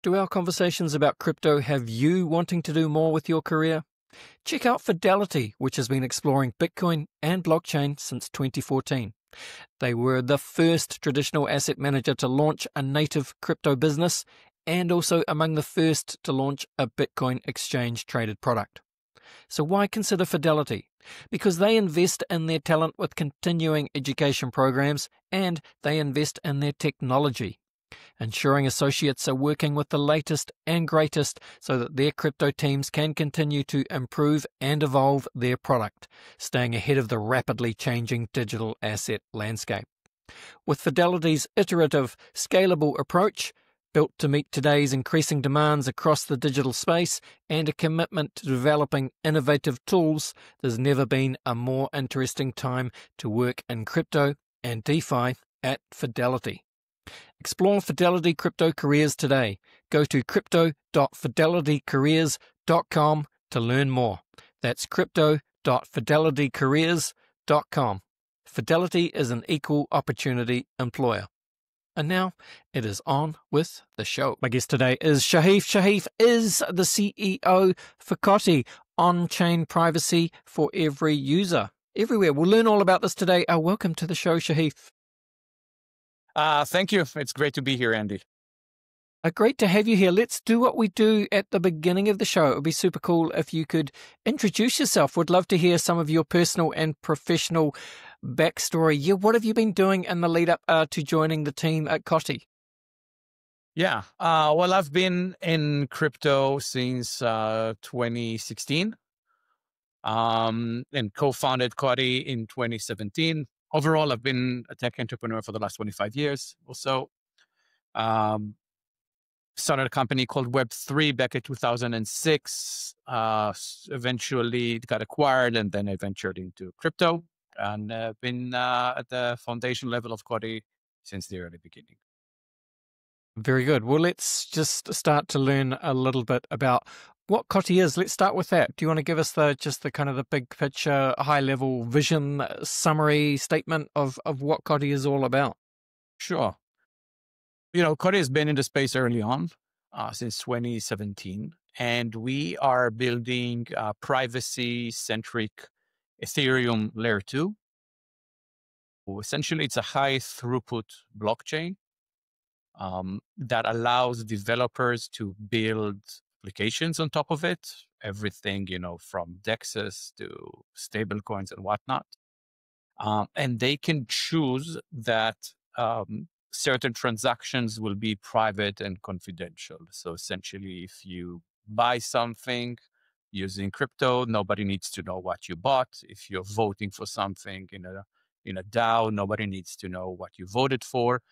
Do our conversations about crypto have you wanting to do more with your career? Check out Fidelity, which has been exploring Bitcoin and blockchain since 2014. They were the first traditional asset manager to launch a native crypto business and also among the first to launch a Bitcoin exchange-traded product. So why consider Fidelity? Because they invest in their talent with continuing education programs and they invest in their technology, ensuring associates are working with the latest and greatest so that their crypto teams can continue to improve and evolve their product, staying ahead of the rapidly changing digital asset landscape. With Fidelity's iterative, scalable approach, built to meet today's increasing demands across the digital space and a commitment to developing innovative tools, there's never been a more interesting time to work in crypto and DeFi at Fidelity. Explore Fidelity Crypto Careers today. Go to crypto.fidelitycareers.com to learn more. That's crypto.fidelitycareers.com. Fidelity is an equal opportunity employer. And now it is on with the show. My guest today is Shahaf. Shahaf is the CEO for COTI, on-chain privacy for every user. Everywhere. We'll learn all about this today. Welcome to the show, Shahaf. Thank you. It's great to be here, Andy. Great to have you here. Let's do what we do at the beginning of the show. It would be super cool if you could introduce yourself. Would love to hear some of your personal and professional backstory. Yeah, what have you been doing in the lead up to joining the team at COTI? Yeah. Well, I've been in crypto since 2016 and co-founded COTI in 2017. Overall, I've been a tech entrepreneur for the last 25 years or so. Started a company called Web3 back in 2006. Eventually it got acquired and then I ventured into crypto and been at the foundation level of COTI since the early beginning. Very good. Well, let's just start to learn a little bit about what COTI is. Let's start with that. Do you want to give us the kind of the big picture, high level vision summary statement of what COTI is all about? Sure. COTI has been in the space early on, since 2017, and we are building a privacy-centric Ethereum layer 2. Essentially, it's a high throughput blockchain that allows developers to build applications on top of it, everything, from DEXs to stablecoins and whatnot. And they can choose that certain transactions will be private and confidential. So essentially, if you buy something using crypto, nobody needs to know what you bought. If you're voting for something in a DAO, nobody needs to know what you voted for.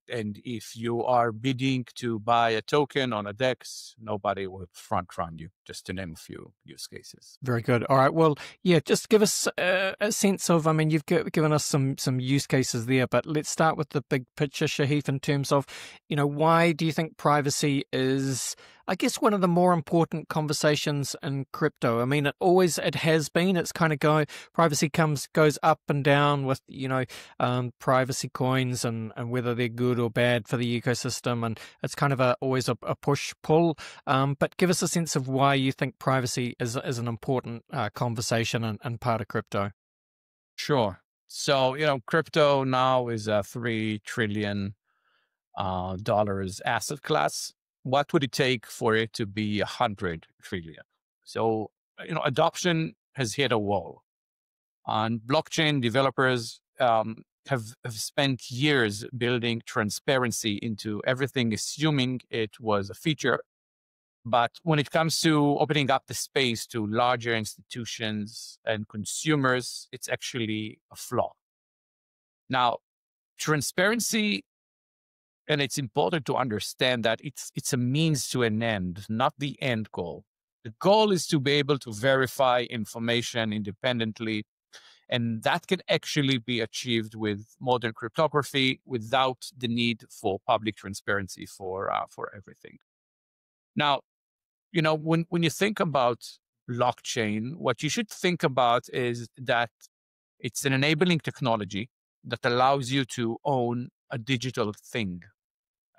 And if you are bidding to buy a token on a DEX, nobody will front run you, just to name a few use cases. Very good. All right. Well, yeah, just give us a sense of, you've given us some use cases there, but let's start with the big picture, Shahaf, in terms of, why do you think privacy is, I guess, one of the more important conversations in crypto? It has been. It's kind of privacy goes up and down with, privacy coins and whether they're good or bad for the ecosystem. And it's kind of always a push-pull. But give us a sense of why you think privacy is an important conversation and part of crypto. Sure. So, crypto now is a $3 trillion asset class. What would it take for it to be 100 trillion? So, adoption has hit a wall. And blockchain developers have spent years building transparency into everything, assuming it was a feature. But when it comes to opening up the space to larger institutions and consumers, it's actually a flaw. Now, transparency, and it's important to understand that it's a means to an end, not the end goal. The goal is to be able to verify information independently, and that can actually be achieved with modern cryptography without the need for public transparency for everything. Now, when you think about blockchain, what you should think about is that it's an enabling technology that allows you to own a digital thing.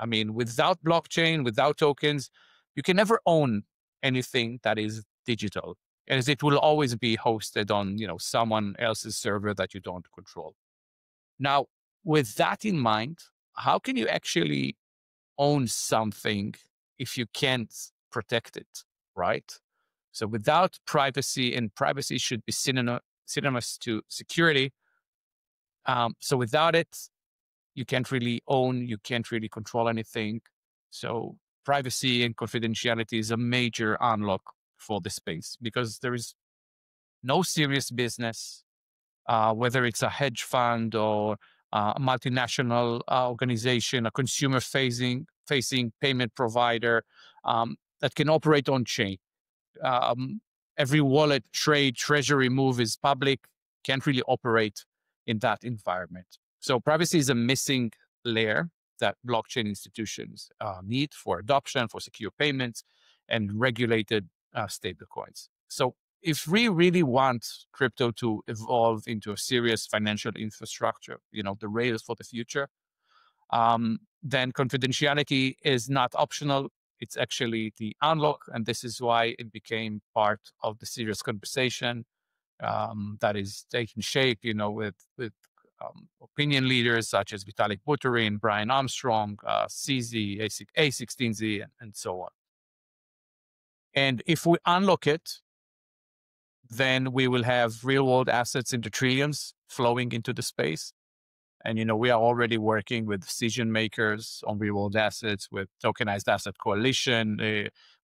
I mean, without blockchain, without tokens, you can never own anything that is digital, as it will always be hosted on, someone else's server that you don't control. Now, with that in mind, how can you actually own something if you can't protect it, right? So without privacy, and privacy should be synonymous to security. So without it, you can't really own, you can't really control anything. So privacy and confidentiality is a major unlock for the space, because there is no serious business, whether it's a hedge fund or a multinational organization, a consumer-facing payment provider that can operate on chain. Every wallet, trade, treasury move is public, can't really operate in that environment. So privacy is a missing layer that blockchain institutions need for adoption, for secure payments, and regulated stablecoins. So if we really want crypto to evolve into a serious financial infrastructure, the rails for the future, then confidentiality is not optional. It's actually the unlock. And this is why it became part of the serious conversation that is taking shape, with opinion leaders such as Vitalik Buterin, Brian Armstrong, CZ, A16Z, and so on. And if we unlock it, then we will have real world assets in the trillions flowing into the space. And, we are already working with decision makers on real world assets, with Tokenized Asset Coalition,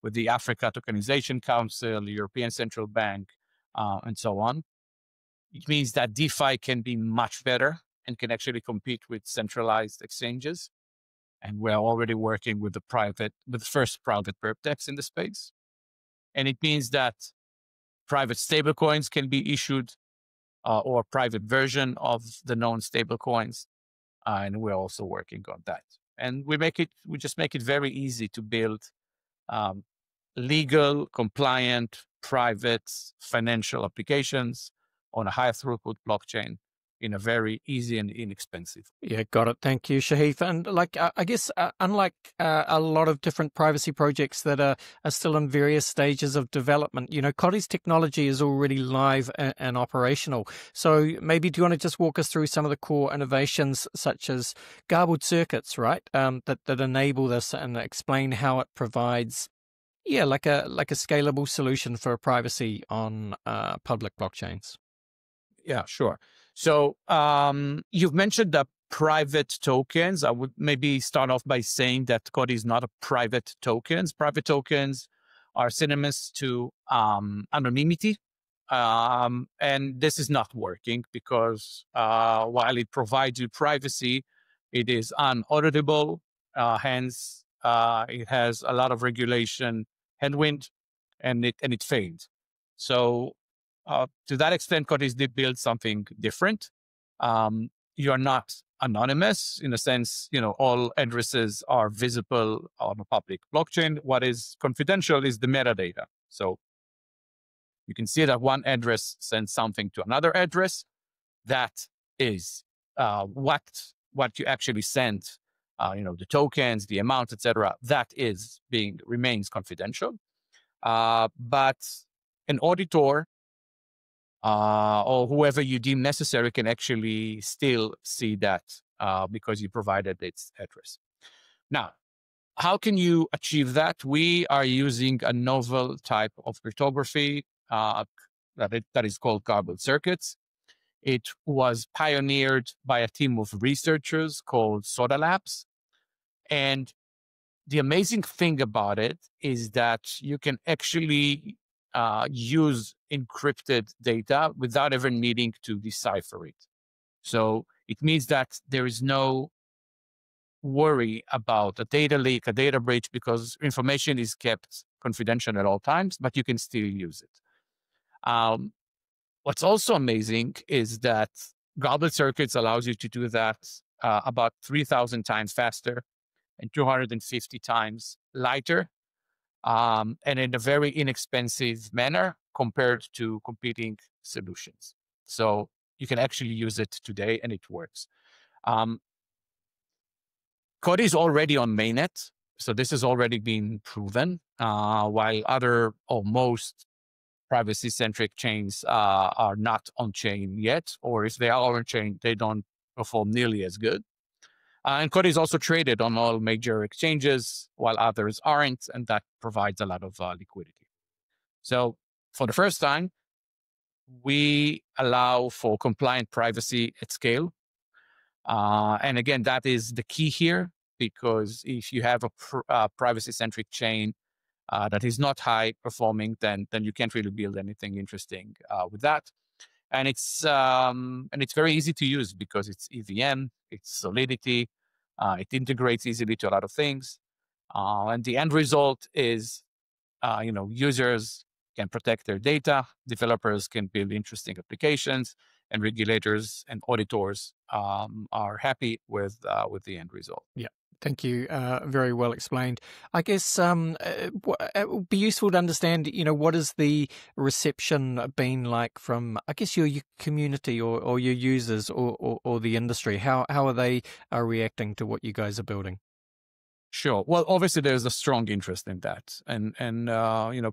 with the Africa Tokenization Council, the European Central Bank, and so on. It means that DeFi can be much better and can actually compete with centralized exchanges. And we're already working with the first private perpdex in the space. And it means that private stablecoins can be issued, or a private version of the known stablecoins. And we're also working on that. And we just make it very easy to build legal, compliant, private financial applications on a high throughput blockchain in a very easy and inexpensive. Yeah, got it. Thank you, Shahaf. And I guess unlike a lot of different privacy projects that are still in various stages of development, COTI's technology is already live and operational. So maybe do you want to just walk us through some of the core innovations, such as Garbled Circuits, right? That enable this, and explain how it provides, like a scalable solution for privacy on public blockchains. Yeah, sure. So you've mentioned the private tokens. I would maybe start off by saying that COTI is not a private tokens. Private tokens are synonymous to anonymity. And this is not working because while it provides you privacy, it is unauditable. Hence, it has a lot of regulation headwind, and it failed. So to that extent, COTI did build something different. You are not anonymous in a sense, all addresses are visible on a public blockchain. What is confidential is the metadata. So you can see that one address sends something to another address. That is what you actually sent, the tokens, the amount, etc. That remains confidential. But an auditor or whoever you deem necessary can actually still see that because you provided its address. Now, how can you achieve that? We are using a novel type of cryptography that is called Garbled Circuits. It was pioneered by a team of researchers called Soda Labs. And the amazing thing about it is that you can actually use encrypted data without ever needing to decipher it. So it means that there is no worry about a data leak, a data breach, because information is kept confidential at all times, but you can still use it. What's also amazing is that Garbled Circuits allows you to do that about 3,000 times faster and 250 times lighter, and in a very inexpensive manner compared to competing solutions. So you can actually use it today and it works. COTI is already on mainnet, so this has already been proven, while other or most privacy-centric chains are not on-chain yet, or if they are on-chain, they don't perform nearly as good. And COTI is also traded on all major exchanges, while others aren't, and that provides a lot of liquidity. So for the first time, we allow for compliant privacy at scale. And again, that is the key here, because if you have a privacy-centric chain that is not high performing, then you can't really build anything interesting with that. And it's very easy to use because it's EVM, it's Solidity, it integrates easily to a lot of things, and the end result is, users can protect their data, developers can build interesting applications, and regulators and auditors are happy with the end result. Yeah. Thank you. Very well explained. I guess it would be useful to understand, what has the reception been like from, I guess, your community or your users or the industry? How are they reacting to what you guys are building? Sure. Well, obviously, there's a strong interest in that, and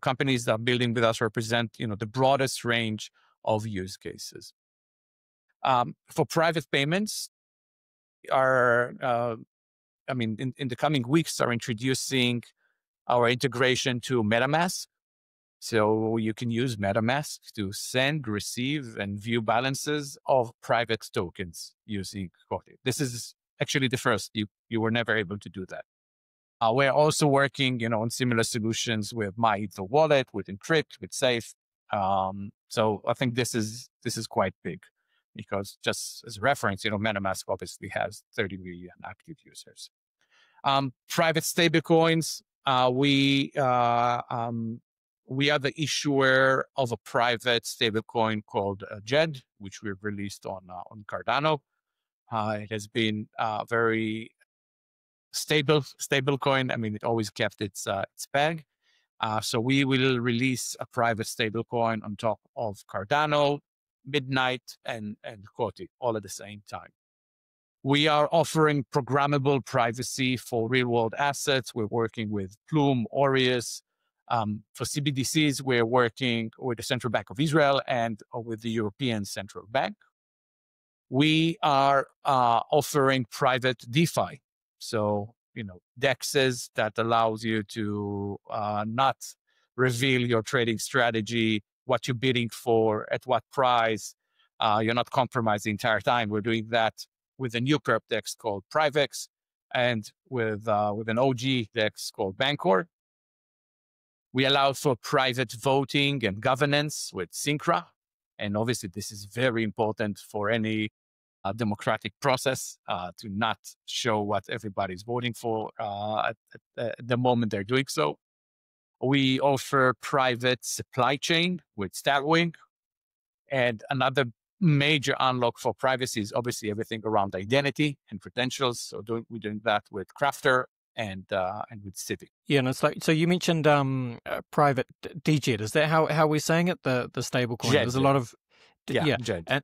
companies that are building with us represent the broadest range of use cases. For private payments, in the coming weeks, are introducing our integration to MetaMask. So you can use MetaMask to send, receive, and view balances of private tokens using COTI. This is actually the first. You were never able to do that. We're also working, on similar solutions with MyEther Wallet, with Encrypt, with Safe. So I think this is quite big, because just as a reference, MetaMask obviously has 30 million active users. Private stablecoins, we are the issuer of a private stablecoin called JED, which we've released on Cardano. It has been very stable coin. It always kept its peg. So we will release a private stable coin on top of Cardano, Midnight, and COTI all at the same time. We are offering programmable privacy for real-world assets. We're working with Plume, Aureus. For CBDCs, we're working with the Central Bank of Israel and with the European Central Bank. We are offering private DeFi. So, DEXs that allows you to not reveal your trading strategy, what you're bidding for, at what price. You're not compromised the entire time. We're doing that with a new perp DEX called Privex, and with an OG DEX called Bancor. We allow for private voting and governance with Syncra. And obviously, this is very important for any democratic process to not show what everybody's voting for at the moment they're doing so. We offer private supply chain with Statwing. And another major unlock for privacy is obviously everything around identity and credentials. So we're doing that with Crafter and with Civic. Yeah, and it's like, so you mentioned private DJED. Is that how we're saying it? The stable coin. There's a lot of JED.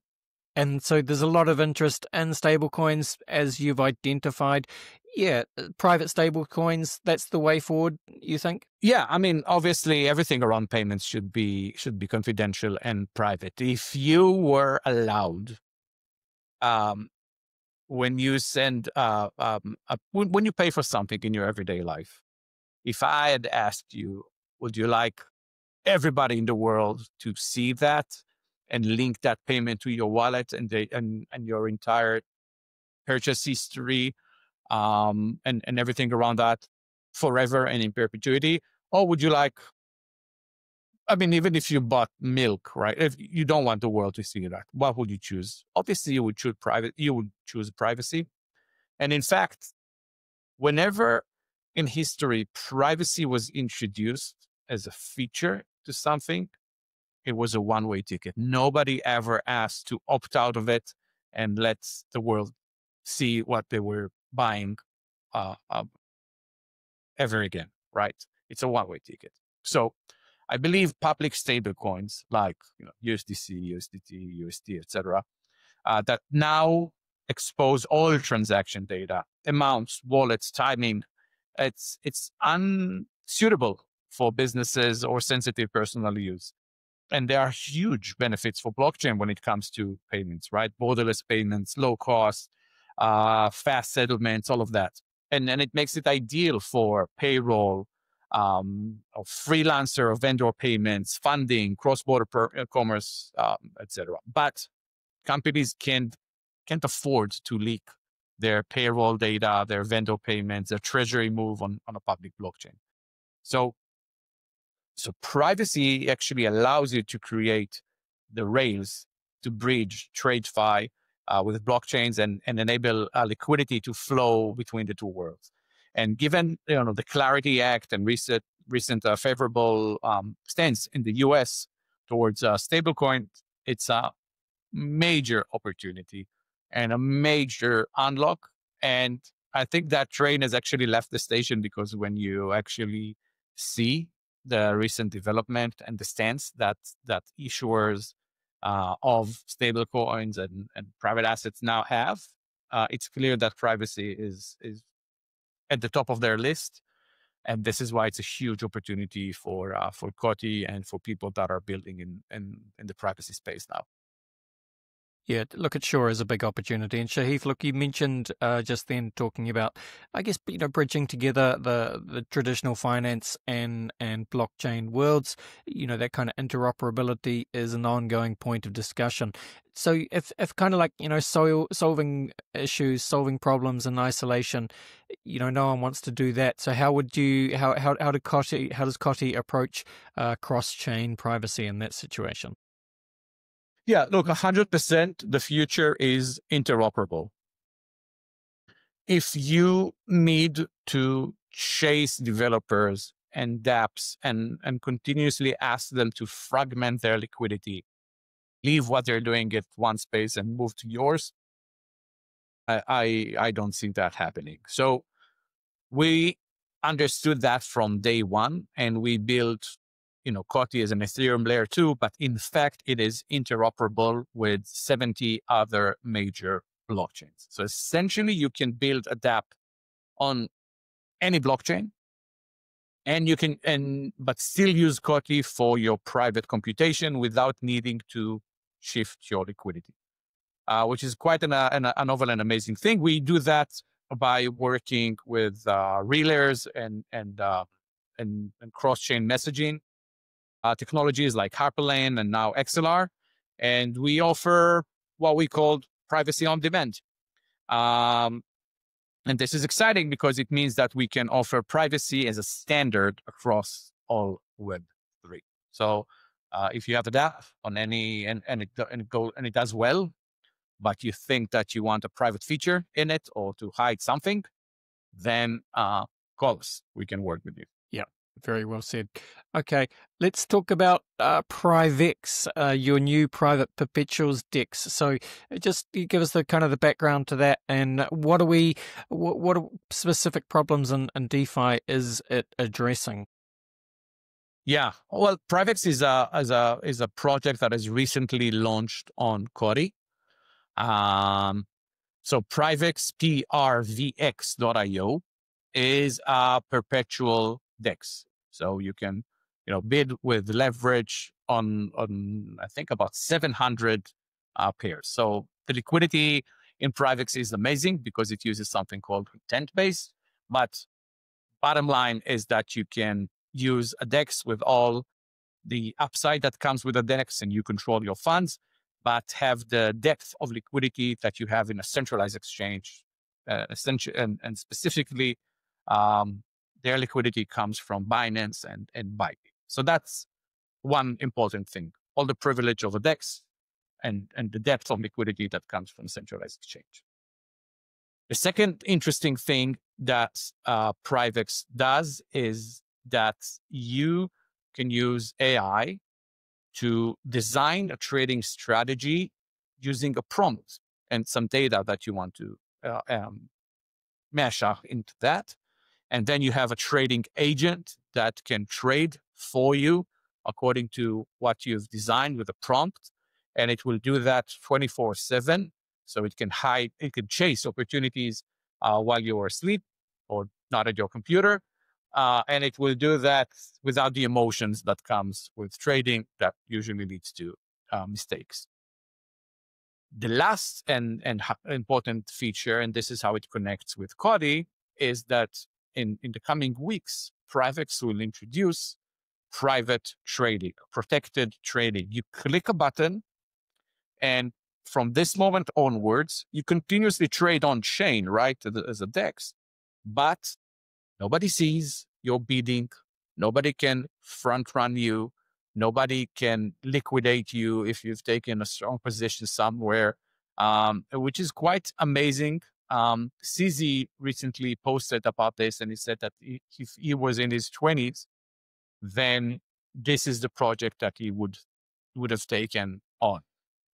And so there's a lot of interest in stablecoins, as you've identified. Yeah, private stablecoins, that's the way forward, you think? Yeah, obviously everything around payments should be confidential and private. If you were allowed, when you send, when you pay for something in your everyday life, if I had asked you, would you like everybody in the world to see that and link that payment to your wallet and your entire purchase history, and everything around that forever and in perpetuity? Or would you like, even if you bought milk, right? If you don't want the world to see that, what would you choose? Obviously, you would choose privacy. And in fact, whenever in history privacy was introduced as a feature to something, it was a one-way ticket. Nobody ever asked to opt out of it and let the world see what they were buying ever again, right? It's a one-way ticket. So I believe public stable coins like USDC, USDT, USD, etc., that now expose all transaction data, amounts, wallets, timing. It's unsuitable for businesses or sensitive personal use. And there are huge benefits for blockchain when it comes to payments, right? Borderless payments, low cost, fast settlements, all of that. And it makes it ideal for payroll, or freelancer or vendor payments, funding, cross-border commerce, etc. But companies can't afford to leak their payroll data, their vendor payments, their treasury move on a public blockchain. So privacy actually allows you to create the rails to bridge TradeFi with blockchains and enable liquidity to flow between the two worlds. And given the Clarity Act and recent favorable stance in the U.S. towards stablecoin, it's a major opportunity and a major unlock. And I think that train has actually left the station, because when you actually see the recent development and the stance that issuers of stablecoins and private assets now have, it's clear that privacy is at the top of their list. And this is why it's a huge opportunity for COTI and for people that are building in the privacy space now. Yeah, look, it sure is a big opportunity. And Shahaf, look, you mentioned just then talking about, I guess, bridging together the traditional finance and blockchain worlds. That kind of interoperability is an ongoing point of discussion. So if kind of like, solving issues, solving problems in isolation, no one wants to do that. So how does COTI approach cross-chain privacy in that situation? Yeah, look, 100%, the future is interoperable. If you need to chase developers and dApps and continuously ask them to fragment their liquidity, leave what they're doing at one space and move to yours, I don't see that happening. So we understood that from day one, and we built COTI is an Ethereum layer 2, but in fact, it is interoperable with 70 other major blockchains. So essentially, you can build a dApp on any blockchain, and you can, but still use COTI for your private computation without needing to shift your liquidity, which is quite a novel and amazing thing. We do that by working with relays and cross-chain messaging technologies like Hyperlane and now XLR. And we offer what we call privacy on demand. And this is exciting because it means that we can offer privacy as a standard across all Web3. So if you have a dApp on any, and it does well, but you think that you want a private feature in it or to hide something, then call us. We can work with you. Yeah. Very well said. Okay, let's talk about PriveX, your new private perpetuals DEX. So just give us the kind of the background to that, and what specific problems in DeFi is it addressing? Yeah, well, PriveX is a project that has recently launched on COTI. So PriveX, PRVX.io, is a perpetual DEX. So you can, bid with leverage on I think about 700 pairs. So the liquidity in PriveX is amazing because it uses something called intent base. But bottom line is that you can use a DEX with all the upside that comes with a DEX, and you control your funds, but have the depth of liquidity that you have in a centralized exchange, and specifically, their liquidity comes from Binance and Bybit. So that's one important thing: all the privilege of a DEX and the depth of liquidity that comes from centralized exchange. The second interesting thing that PriveX does is that you can use AI to design a trading strategy using a prompt and some data that you want to mash up into that. And then you have a trading agent that can trade for you according to what you've designed with a prompt. And it will do that 24/7. So it can hide, it can chase opportunities while you're asleep or not at your computer. And it will do that without the emotions that comes with trading that usually leads to mistakes. The last and important feature, and this is how it connects with COTI, is that in the coming weeks, Privex will introduce private trading, protected trading. You click a button, and from this moment onwards, you continuously trade on chain, right, as a DEX, but nobody sees your bidding. Nobody can front run you. Nobody can liquidate you if you've taken a strong position somewhere, which is quite amazing. CZ recently posted about this, and he said that if he was in his 20s, then this is the project that he would have taken on,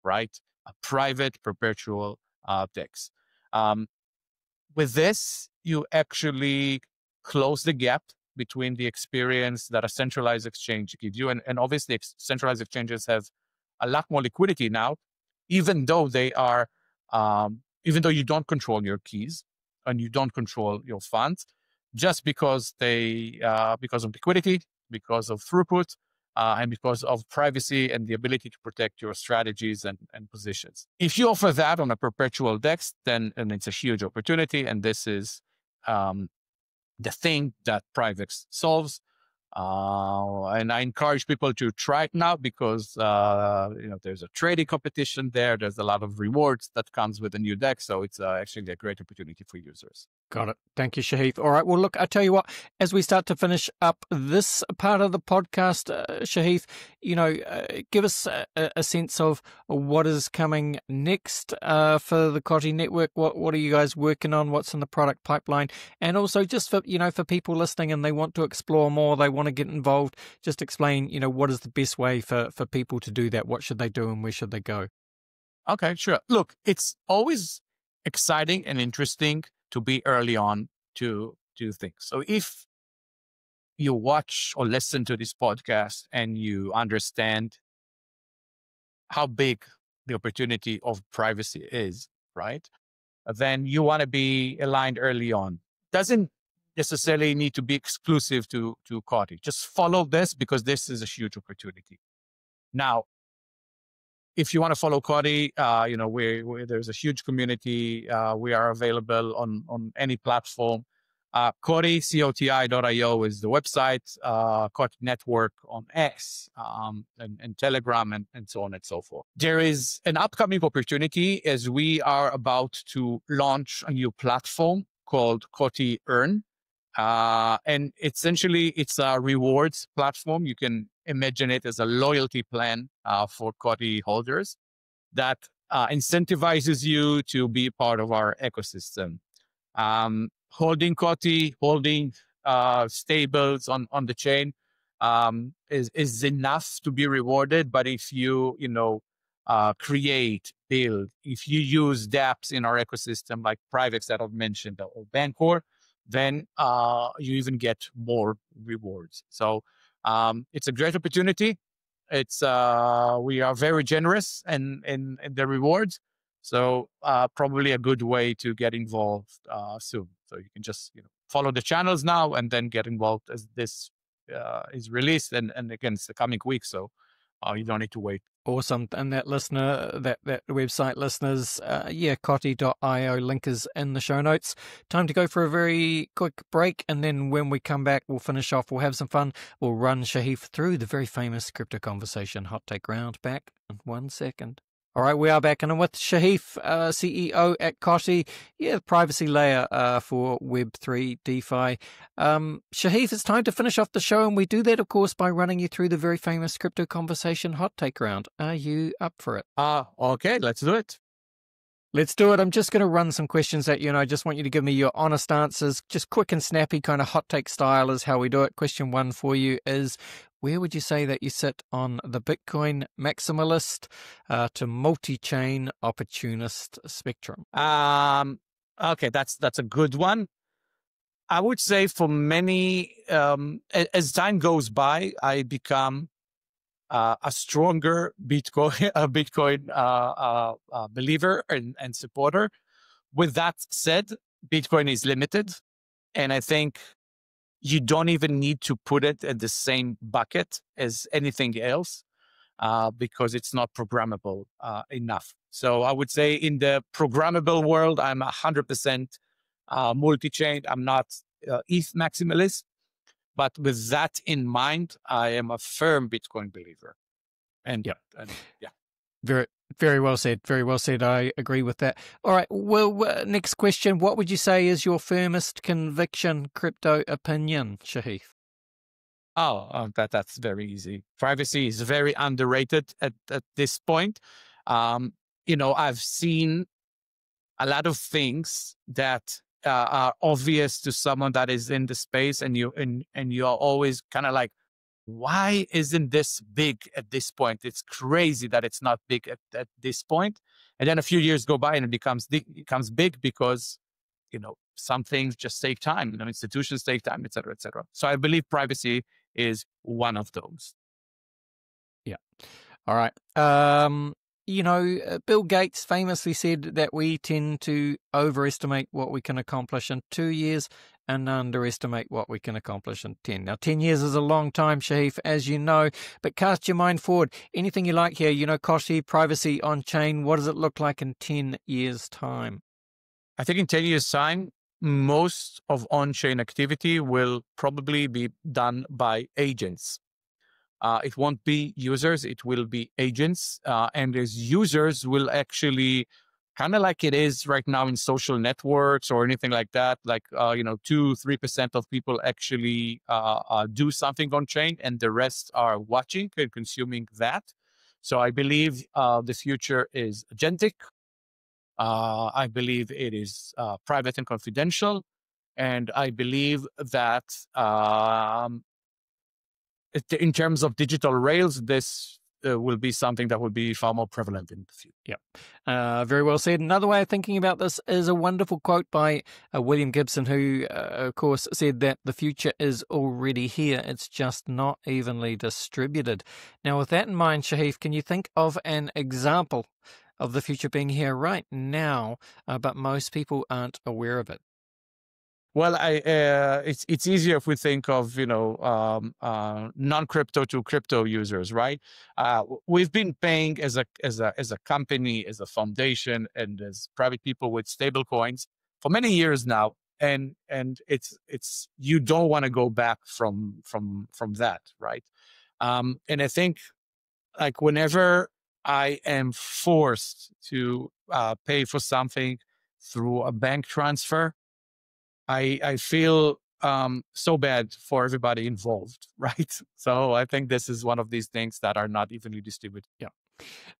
right? A private perpetual DEX. With this, you actually close the gap between the experience that a centralized exchange gives you. And obviously, centralized exchanges have a lot more liquidity now, even though they are, even though you don't control your keys and you don't control your funds, just because because of liquidity, because of throughput, and because of privacy and the ability to protect your strategies and positions. If you offer that on a perpetual DEX, then it's a huge opportunity. And this is the thing that Privex solves. And I encourage people to try it now because there's a trading competition there. There's a lot of rewards that comes with a new DEX. So it's actually a great opportunity for users. Got it. Thank you, Shahaf. All right. Well, look, I tell you what, as we start to finish up this part of the podcast, Shahaf, give us a sense of what is coming next for the COTI network. What are you guys working on? What's in the product pipeline? And also just for people listening and they want to explore more, they want to get involved, just explain, what is the best way for people to do that? What should they do and where should they go? Okay, sure. Look, it's always exciting and interesting to be early on to do things. So if you watch or listen to this podcast and you understand how big the opportunity of privacy is, right, then you want to be aligned early on. Doesn't necessarily need to be exclusive to COTI. Just follow this because this is a huge opportunity. Now, if you want to follow COTI, there's a huge community. We are available on any platform. COTI, COTI.io is the website, COTI Network on X, and Telegram, and so on and so forth. There is an upcoming opportunity as we are about to launch a new platform called COTI Earn. And essentially, it's a rewards platform. You can imagine it as a loyalty plan for COTI holders that incentivizes you to be part of our ecosystem. Holding COTI, holding stables on the chain is enough to be rewarded. But if you, create, build, if you use dApps in our ecosystem like Privex that I've mentioned or Bancor, then you even get more rewards. So it's a great opportunity. It's we are very generous in the rewards. So probably a good way to get involved soon. So you can just follow the channels now and then get involved as this is released. And again, it's the coming week, so you don't need to wait. Awesome. And that website listeners, COTI.io link is in the show notes. Time to go for a very quick break. And then when we come back, we'll finish off. We'll have some fun. We'll run Shahaf through the very famous Crypto Conversation hot take round. Back in 1 second. All right, we are back, and I'm with Shahaf, CEO at COTI, the privacy layer for Web3 DeFi. Shahaf, it's time to finish off the show, and we do that, of course, by running you through the very famous Crypto Conversation hot take round. Are you up for it? Okay, let's do it. Let's do it. I'm just going to run some questions at you, and I just want you to give me your honest answers, just quick and snappy, kind of hot take style is how we do it. Question 1 for you is, where would you say that you sit on the Bitcoin maximalist to multi-chain opportunist spectrum? Okay, that's a good one. I would say for many, as time goes by, I become a stronger Bitcoin believer and supporter. With that said, Bitcoin is limited, and I think you don't even need to put it in the same bucket as anything else because it's not programmable enough. So I would say in the programmable world, I'm 100% multi-chain. I'm not ETH maximalist. But with that in mind, I am a firm Bitcoin believer. And yeah. Very, very well said. Very well said. I agree with that. All right. Well, next question. What would you say is your firmest conviction crypto opinion, Shahaf? That's very easy. Privacy is very underrated at this point. I've seen a lot of things that are obvious to someone that is in the space, and you are always kind of like, why isn't this big at this point? It's crazy that it's not big at this point. And then a few years go by and it becomes big because, some things just take time. Institutions take time, et cetera, et cetera. So I believe privacy is one of those. Yeah. All right. Bill Gates famously said that we tend to overestimate what we can accomplish in 2 years and underestimate what we can accomplish in 10. Now, 10 years is a long time, Shahaf, as you know, but cast your mind forward. Anything you like here, COTI, privacy on chain, what does it look like in 10 years' time? I think in 10 years' time, most of on-chain activity will probably be done by agents. It won't be users, it will be agents. And as users will actually, kind of like it is right now in social networks or anything like that, like, 2-3% of people actually do something on chain and the rest are watching and consuming that. So I believe the future is agentic. I believe it is private and confidential. And I believe that in terms of digital rails, this will be something that will be far more prevalent in the future. Yeah, very well said. Another way of thinking about this is a wonderful quote by William Gibson, who, of course, said that the future is already here. It's just not evenly distributed. Now, with that in mind, Shahaf, can you think of an example of the future being here right now, but most people aren't aware of it? Well, it's easier if we think of non-crypto to crypto users, right? We've been paying as a company, as a foundation, and as private people with stable coins for many years now, and it's you don't want to go back from that, right? And I think like whenever I am forced to pay for something through a bank transfer, I feel so bad for everybody involved, right? So I think this is one of these things that are not evenly distributed. Yeah,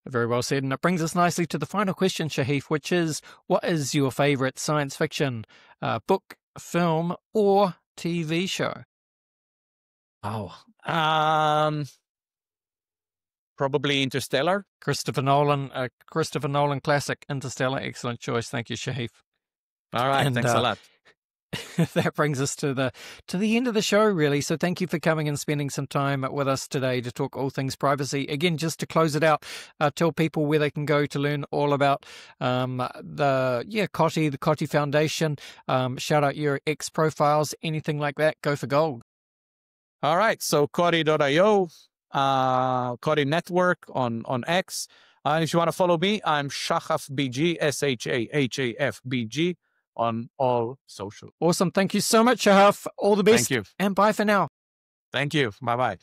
very well said. And it brings us nicely to the final question, Shahaf, which is, what is your favorite science fiction book, film, or TV show? Probably Interstellar. Christopher Nolan classic, Interstellar. Excellent choice. Thank you, Shahaf. All right, thanks a lot. That brings us to the end of the show, really. So thank you for coming and spending some time with us today to talk all things privacy. Again, just to close it out, tell people where they can go to learn all about the COTI Foundation. Shout out your X profiles, anything like that. Go for gold. All right, so COTI.io, COTI Network on X. If you want to follow me, I'm Shahaf BG, SHAHAFBG. On all social. Awesome. Thank you so much, Shahaf. All the best. Thank you. And bye for now. Thank you. Bye-bye.